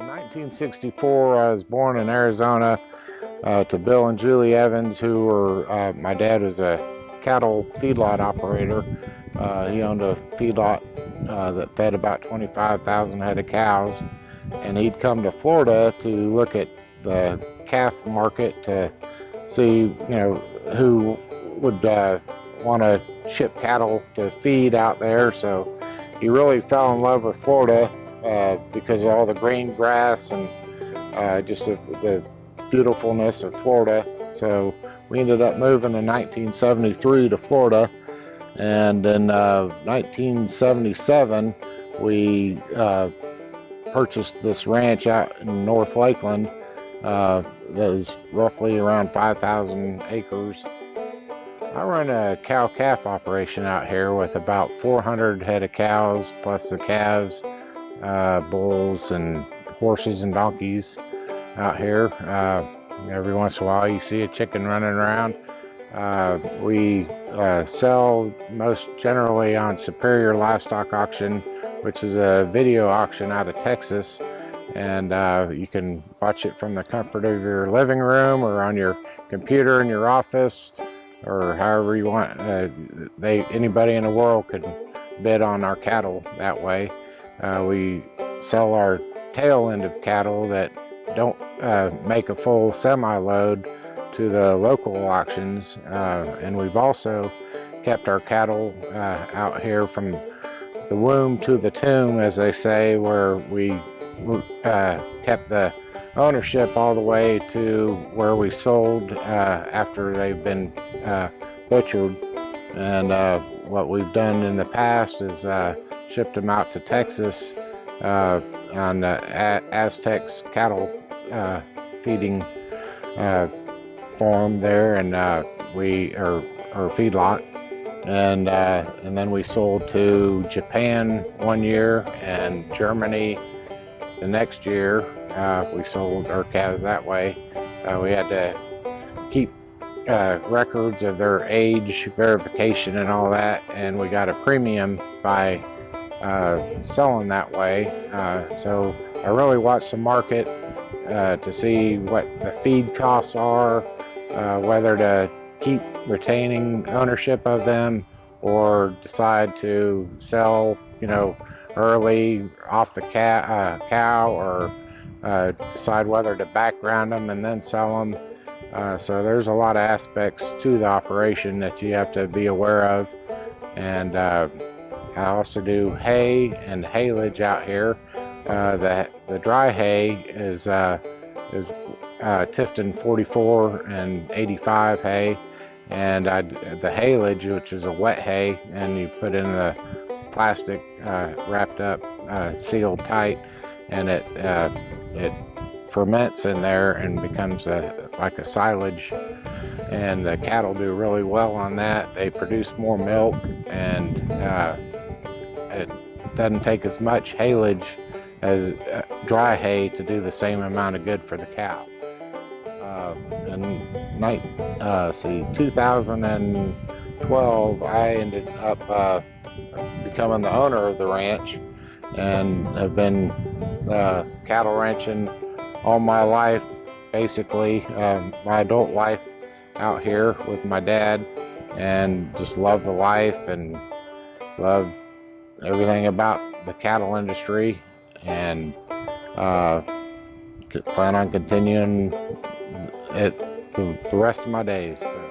1964, I was born in Arizona to Bill and Julie Evans, who were, my dad was a cattle feedlot operator. He owned a feedlot that fed about 25,000 head of cows, and he'd come to Florida to look at the calf market to see, who would want to ship cattle to feed out there. So he really fell in love with Florida because of all the green grass and just the beautifulness of Florida. So we ended up moving in 1973 to Florida, and in 1977 we purchased this ranch out in North Lakeland that is roughly around 5,000 acres. I run a cow-calf operation out here with about 400 head of cows, plus the calves, bulls, and horses and donkeys out here. Every once in a while you see a chicken running around. We sell most generally on Superior Livestock Auction, which is a video auction out of Texas, and you can watch it from the comfort of your living room or on your computer in your office, or however you want. Anybody in the world could bid on our cattle that way. We sell our tail end of cattle that don't make a full semi-load to the local auctions, and we've also kept our cattle out here from the womb to the tomb, as they say, where we kept the ownership all the way to where we sold after they've been butchered. And what we've done in the past is shipped them out to Texas on Aztecs cattle feeding farm there, and or feedlot, and then we sold to Japan one year and Germany the next year. We sold our calves that way. We had to keep records of their age verification and all that, and we got a premium by selling that way. So I really watch the market to see what the feed costs are, whether to keep retaining ownership of them or decide to sell, early off the cow, or decide whether to background them and then sell them. So there's a lot of aspects to the operation that you have to be aware of. And I also do hay and haylage out here. The dry hay is Tifton 44 and 85 hay, and the haylage, which is a wet hay, and you put in the plastic wrapped up, sealed tight, and it ferments in there and becomes like a silage, and the cattle do really well on that. They produce more milk, and it doesn't take as much haylage as dry hay to do the same amount of good for the cow. In 2012, I ended up becoming the owner of the ranch, and have been cattle ranching all my life, basically, my adult life out here with my dad, and just love the life and love everything about the cattle industry, and plan on continuing it the rest of my days. So.